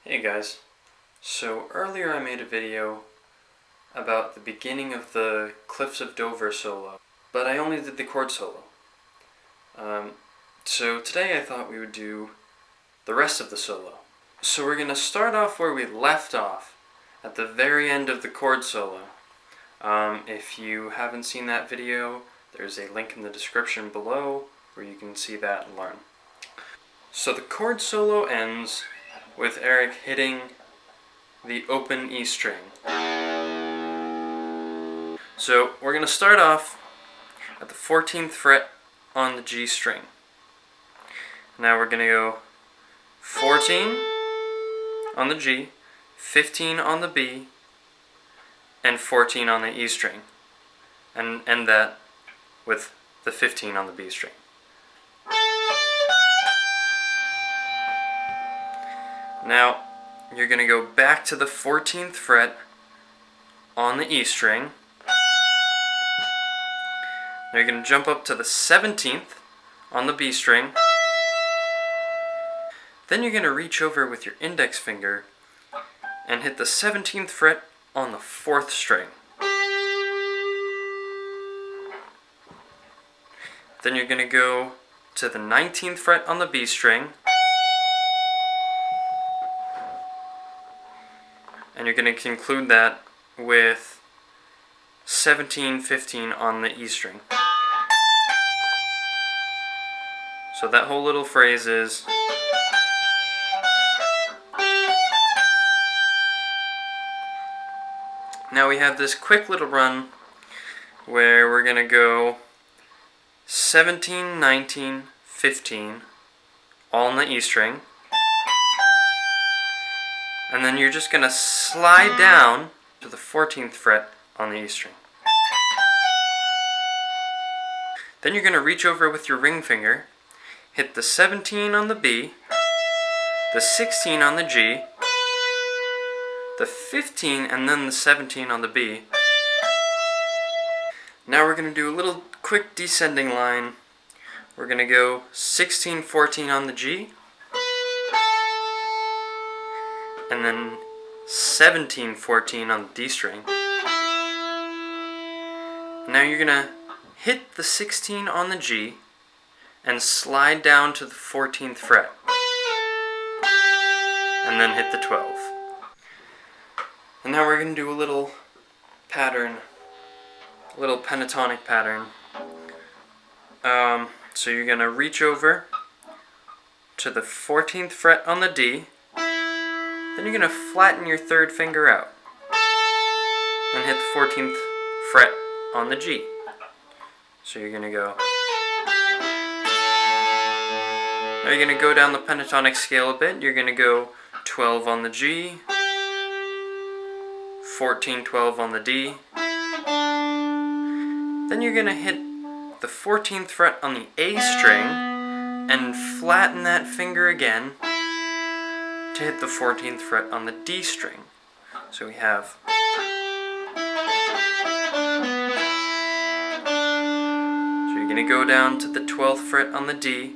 Hey guys, so earlier I made a video about the beginning of the Cliffs of Dover solo, but I only did the chord solo. So today I thought we would do the rest of the solo. So we're going to start off where we left off, at the very end of the chord solo. If you haven't seen that video, there's a link in the description below where you can see that and learn. So the chord solo ends with Eric hitting the open E string. So we're going to start off at the 14th fret on the G string. Now we're going to go 14 on the G, 15 on the B, and 14 on the E string. And end that with the 15 on the B string. Now you're going to go back to the 14th fret on the E string. Now you're going to jump up to the 17th on the B string. Then you're going to reach over with your index finger and hit the 17th fret on the 4th string. Then you're going to go to the 19th fret on the B string. And you're going to conclude that with 17, 15 on the E string. So that whole little phrase is now we have this quick little run where we're going to go 17, 19, 15 all on the E string. And then you're just going to slide down to the 14th fret on the E string. Then you're going to reach over with your ring finger, hit the 17 on the B, the 16 on the G, the 15 and then the 17 on the B. Now we're going to do a little quick descending line. We're going to go 16, 14 on the G, and then 17, 14 on the D string. Now you're going to hit the 16 on the G and slide down to the 14th fret. And then hit the 12. And now we're going to do a little pattern, a little pentatonic pattern. So you're going to reach over to the 14th fret on the D. Then you're going to flatten your third finger out and hit the 14th fret on the G. So you're going to go. Now you're going to go down the pentatonic scale a bit. You're going to go 12 on the G, 14, 12 on the D. Then you're going to hit the 14th fret on the A string and flatten that finger again to hit the 14th fret on the D string. So we have you're going to go down to the 12th fret on the D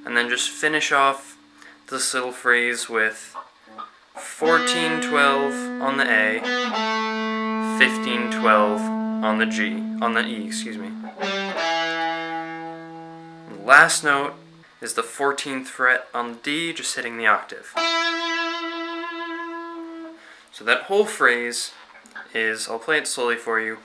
and then just finish off this little phrase with 14, 12 on the A, 15, 12 on the G, on the E, excuse me. The last note is the 14th fret on the D, just hitting the octave. So that whole phrase is, I'll play it slowly for you.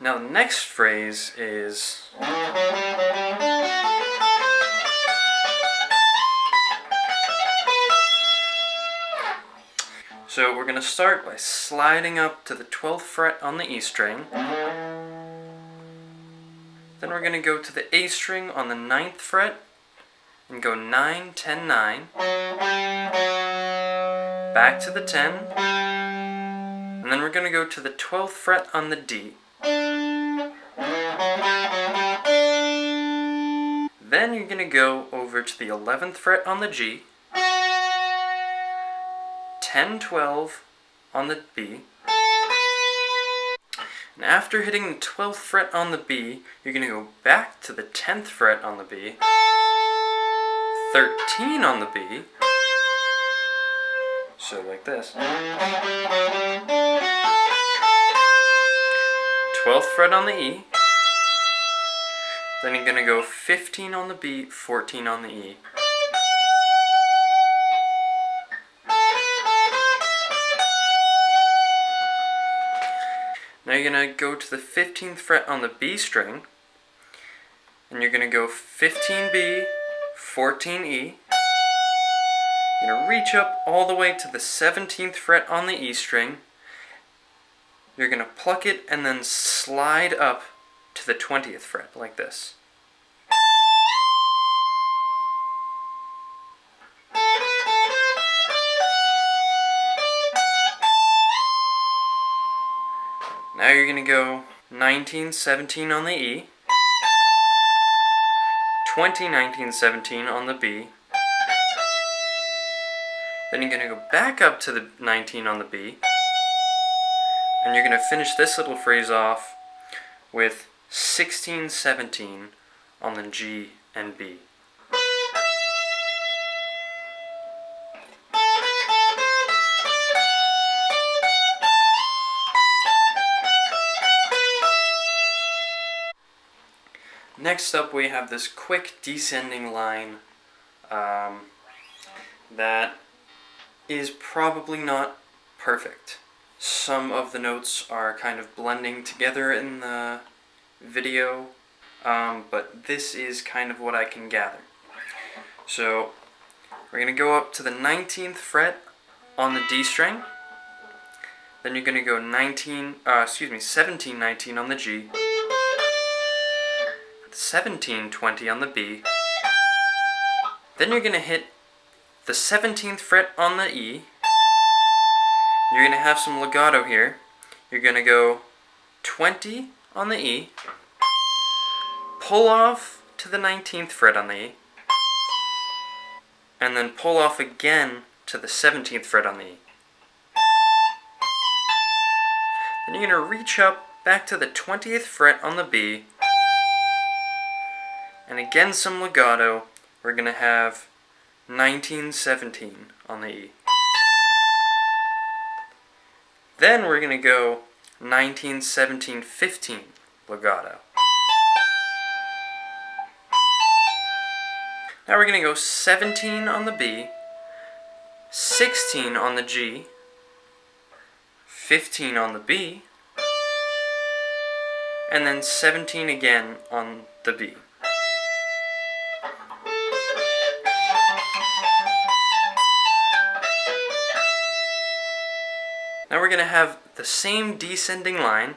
Now the next phrase is so we're going to start by sliding up to the 12th fret on the E string. Then we're going to go to the A string on the 9th fret and go 9, 10, 9. Back to the 10. And then we're going to go to the 12th fret on the D. Then you're going to go over to the 11th fret on the G, 10, 12 on the B. And after hitting the 12th fret on the B, you're going to go back to the 10th fret on the B, 13 on the B, so like this, 12th fret on the E, then you're going to go 15 on the B, 14 on the E. Now you're going to go to the 15th fret on the B string, and you're going to go 15B, 14E. You're going to reach up all the way to the 17th fret on the E string. You're going to pluck it and then slide up to the 20th fret, like this. Now you're going to go 19, 17 on the E, 20, 19, 17 on the B, then you're going to go back up to the 19 on the B, and you're going to finish this little phrase off with 16, 17 on the G and B. Next up, we have this quick descending line that is probably not perfect. Some of the notes are kind of blending together in the video, but this is kind of what I can gather. So we're going to go up to the 19th fret on the D string, then you're going to go 17, 19 on the G, 17, 20 on the B, then you're going to hit the 17th fret on the E, you're going to have some legato here, you're going to go 20 on the E, pull off to the 19th fret on the E, and then pull off again to the 17th fret on the E. Then you're going to reach up back to the 20th fret on the B, and again some legato. We're going to have 19, 17 on the E. Then we're going to go 19, 17, 15 legato. Now we're going to go 17 on the B, 16 on the G, 15 on the B, and then 17 again on the B. Now we're going to have the same descending line,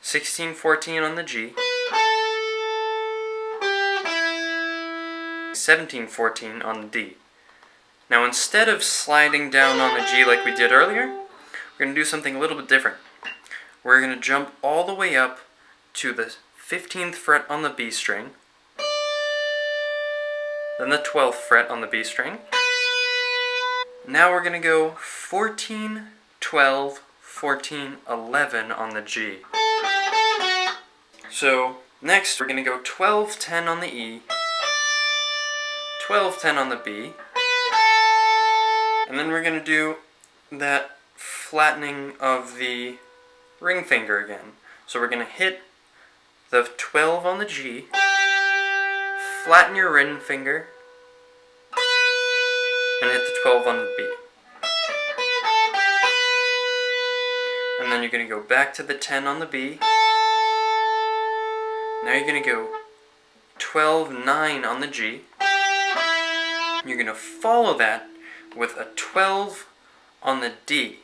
16, 14 on the G, 17, 14 on the D. Now instead of sliding down on the G like we did earlier, we're going to do something a little bit different. We're going to jump all the way up to the 15th fret on the B string, then the 12th fret on the B string. Now we're going to go 14, 12, 14, 11 on the G. So next we're going to go 12, 10 on the E, 12, 10 on the B, and then we're going to do that flattening of the ring finger again. So we're going to hit the 12 on the G, flatten your ring finger, and hit the 12 on the B. And then you're going to go back to the 10 on the B. Now you're going to go 12, 9 on the G. You're going to follow that with a 12 on the D.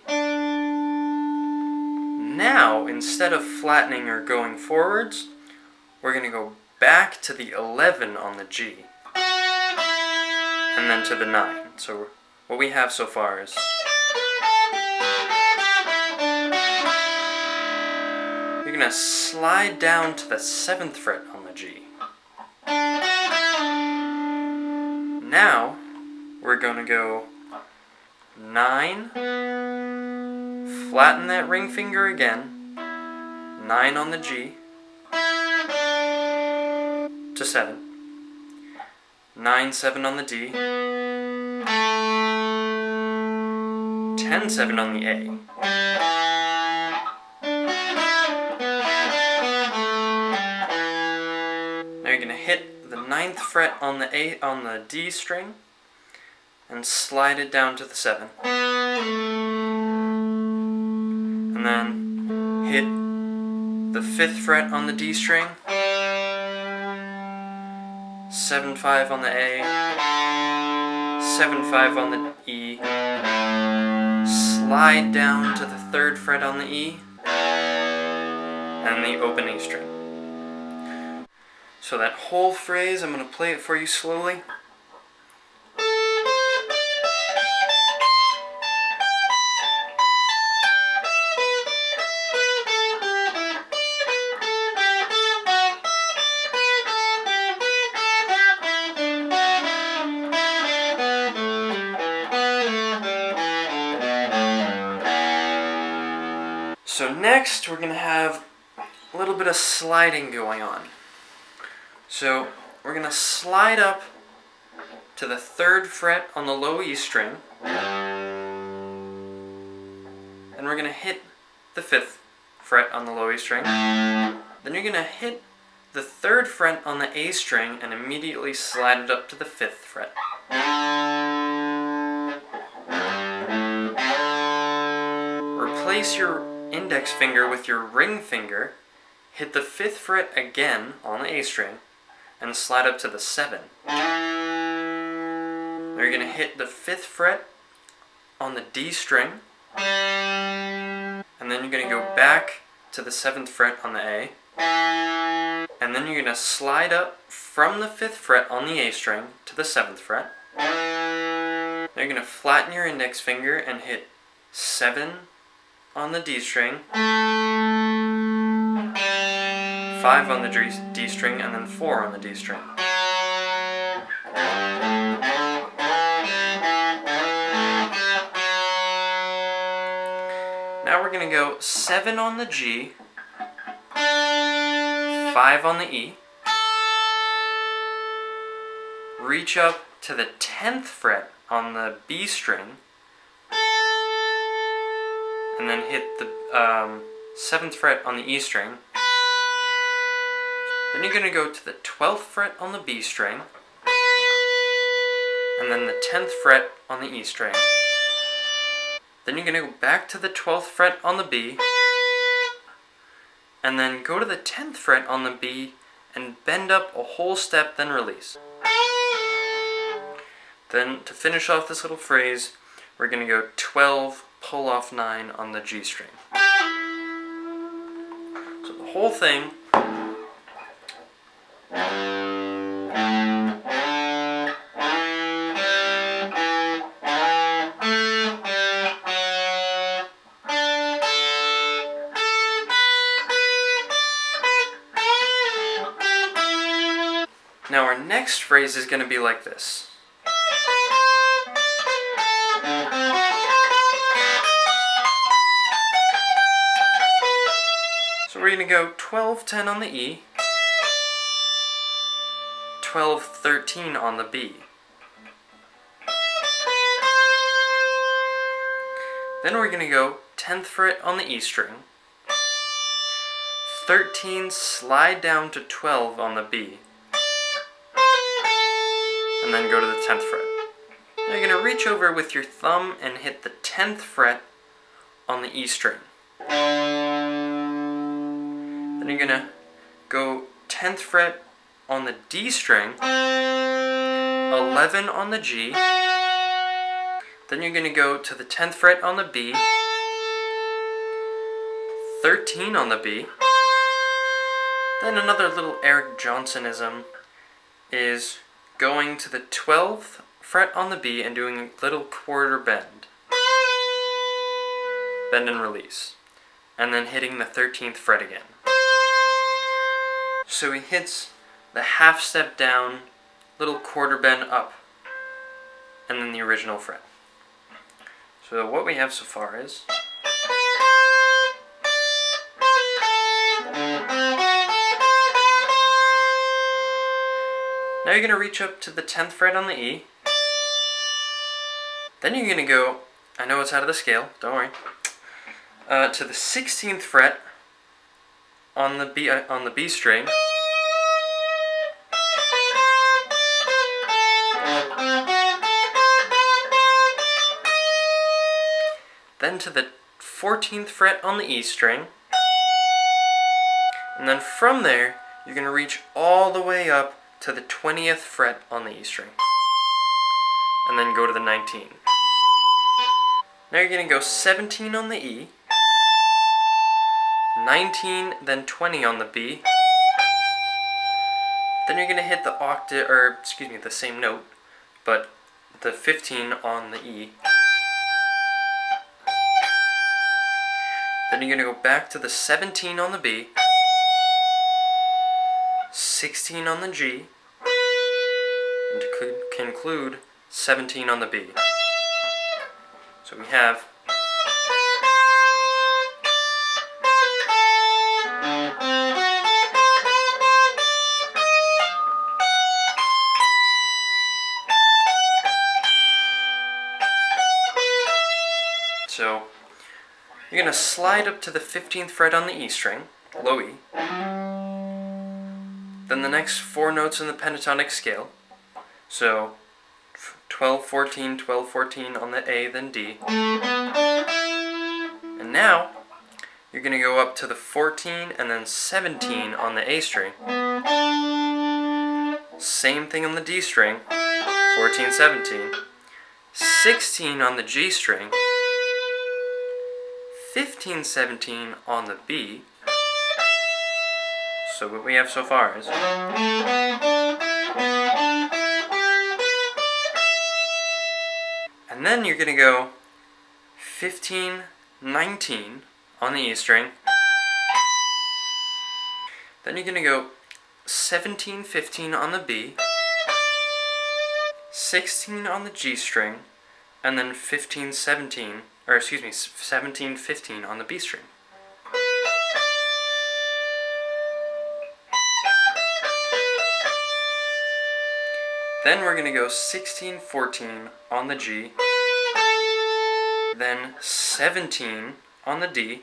Now, instead of flattening or going forwards, we're going to go back to the 11 on the G. And then to the 9. So what we have so far is you're going to slide down to the 7th fret on the G. Now we're going to go 9, flatten that ring finger again, 9 on the G, to 7, 9, 7 on the D, 10, 7 on the A. Now you're going to hit the 9th fret on the A on the D string and slide it down to the 7. And then hit the 5th fret on the D string, 7, 5 on the A, 7, 5 on the E, slide down to the 3rd fret on the E, and the open A string. So that whole phrase, I'm going to play it for you slowly. So next we're going to have a little bit of sliding going on. So we're going to slide up to the 3rd fret on the low E string, and we're going to hit the 5th fret on the low E string. Then you're going to hit the 3rd fret on the A string and immediately slide it up to the 5th fret. Replace your index finger with your ring finger, hit the 5th fret again on the A string, and slide up to the 7. Now you're going to hit the 5th fret on the D string, and then you're going to go back to the 7th fret on the A, and then you're going to slide up from the 5th fret on the A string to the 7th fret. Now you're going to flatten your index finger and hit 7 on the D string, 5 on the D string, and then 4 on the D string. Now we're going to go 7 on the G, 5 on the E, reach up to the 10th fret on the B string, and then hit the 7th fret on the E string. Then you're going to go to the 12th fret on the B string, and then the 10th fret on the E string. Then you're going to go back to the 12th fret on the B, and then go to the 10th fret on the B and bend up a whole step, then release. Then to finish off this little phrase, we're going to go 12, pull off 9 on the G string. So the whole thing. Now our next phrase is going to be like this. So we're going to go 12, 10 on the E, 12, 13 on the B. Then we're going to go 10th fret on the E string, 13 slide down to 12 on the B, and then go to the 10th fret. Now you're going to reach over with your thumb and hit the 10th fret on the E string. Then you're going to go 10th fret on the D string, 11 on the G, then you're going to go to the 10th fret on the B, 13 on the B. Then another little Eric Johnsonism is going to the 12th fret on the B and doing a little quarter bend. Bend and release. And then hitting the 13th fret again. So he hits the half step down, little quarter bend up, and then the original fret. So what we have so far is... Now you're going to reach up to the 10th fret on the E. Then you're going to go, I know it's out of the scale, don't worry, to the 16th fret on the B string. Then to the 14th fret on the E string. And then from there, you're going to reach all the way up to the 20th fret on the E string. And then go to the 19. Now you're going to go 17 on the E, 19, then 20 on the B. Then you're going to hit the octave, or excuse me, the same note, but the 15 on the E. Then you're going to go back to the 17 on the B, 16 on the G, and to conclude 17 on the B. So we have so you're going to slide up to the 15th fret on the E string, low E. Then the next 4 notes in the pentatonic scale. So 12, 14, 12, 14 on the A, then D. And now you're going to go up to the 14 and then 17 on the A string. Same thing on the D string, 14, 17. 16 on the G string. 15, 17 on the B. So what we have so far is... And then you're going to go 15, 19 on the E string. Then you're going to go 17, 15 on the B. 16 on the G string. And then 15, 17, or excuse me, 17, 15 on the B string. Then we're going to go 16, 14 on the G, then 17 on the D,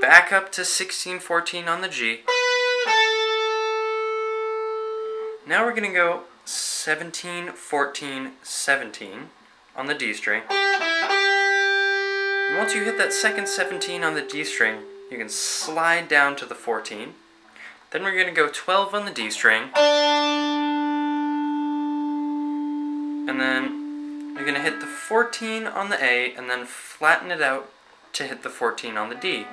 back up to 16, 14 on the G. Now we're going to go 17, 14, 17 on the D string. And once you hit that second 17 on the D string, you can slide down to the 14. Then we're going to go 12 on the D string. And then you're going to hit the 14 on the A and then flatten it out to hit the 14 on the D.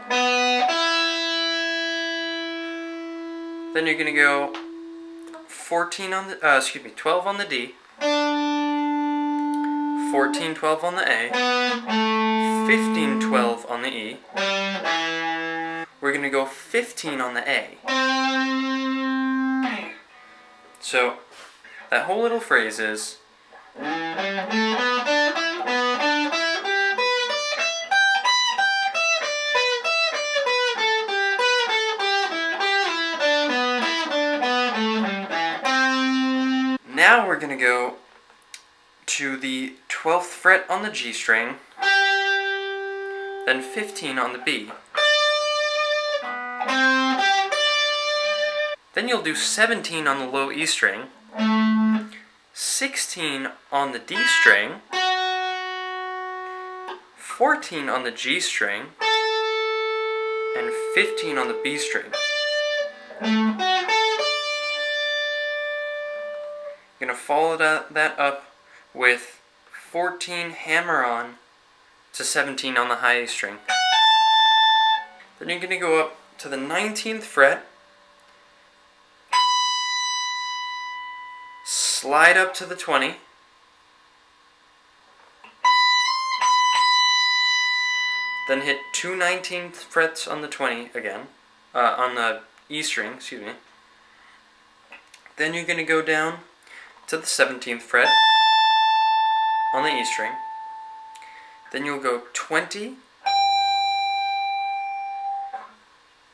Then you're going to go 14 on the 12 on the D, 14, 12 on the A, 15, 12 on the E. We're going to go 15 on the A. So that whole little phrase is now we're going to go to the 12th fret on the G string, then 15 on the B. Then you'll do 17 on the low E string, 16 on the D string, 14 on the G string, and 15 on the B string. You're going to follow that up with 14 hammer on to 17 on the high E string. Then you're going to go up to the 19th fret, slide up to the 20, then hit 2 19th frets on the 20 again, on the E string, excuse me. Then you're going to go down to the 17th fret, on the E string. Then you'll go 20,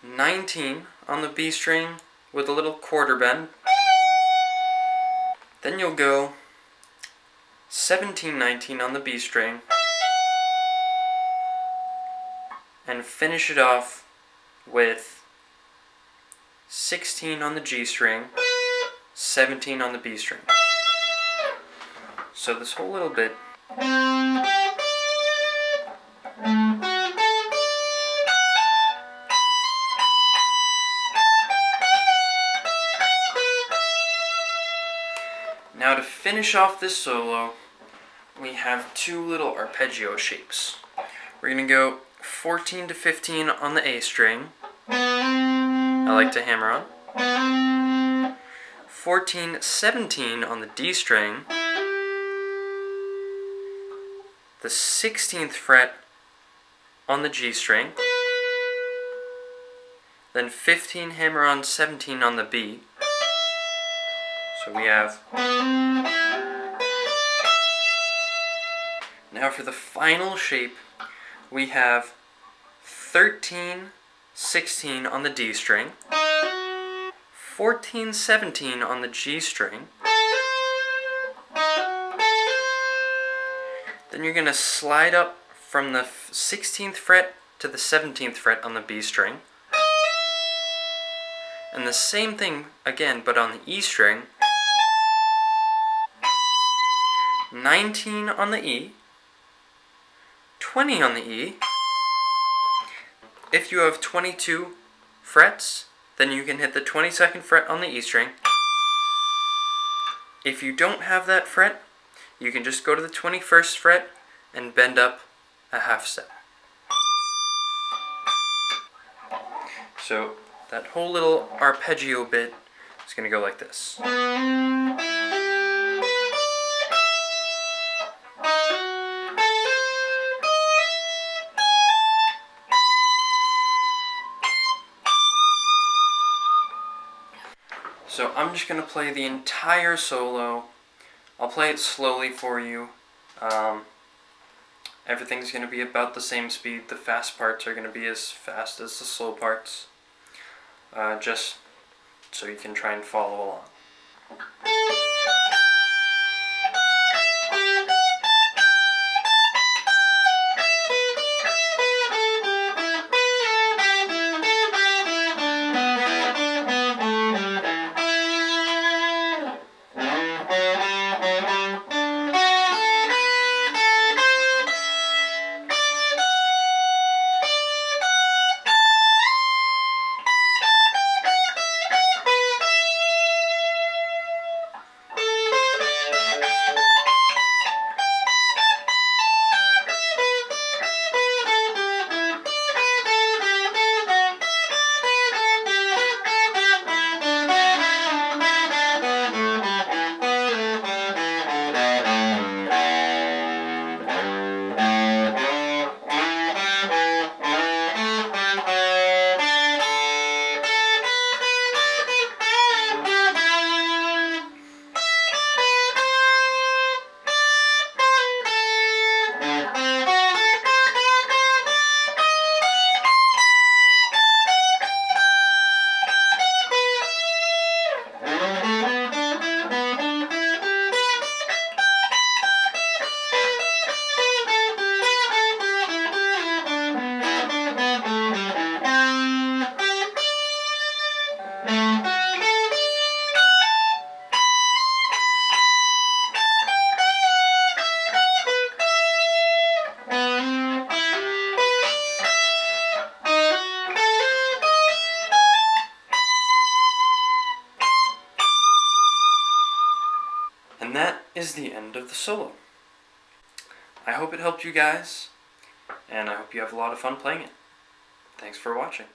19 on the B string with a little quarter bend. Then you'll go 17, 19 on the B string, and finish it off with 16 on the G string, 17 on the B string. So this whole little bit Now to finish off this solo, we have two little arpeggio shapes. We're going to go 14 to 15 on the A string. I like to hammer on. 14, 17 on the D string. The 16th fret on the G string. Then 15, hammer on 17 on the B. So we have. Now for the final shape, we have 13, 16 on the D string, 14, 17 on the G string. Then you're going to slide up from the 16th fret to the 17th fret on the B string. And the same thing again, but on the E string. 19 on the E, 20 on the E. If you have 22 frets, then you can hit the 22nd fret on the E string. If you don't have that fret, you can just go to the 21st fret and bend up a half step. So that whole little arpeggio bit is going to go like this. So I'm just going to play the entire solo. I'll play it slowly for you. Everything's going to be about the same speed. The fast parts are going to be as fast as the slow parts. Just so you can try and follow along. And that is the end of the solo. I hope it helped you guys, and I hope you have a lot of fun playing it. Thanks for watching.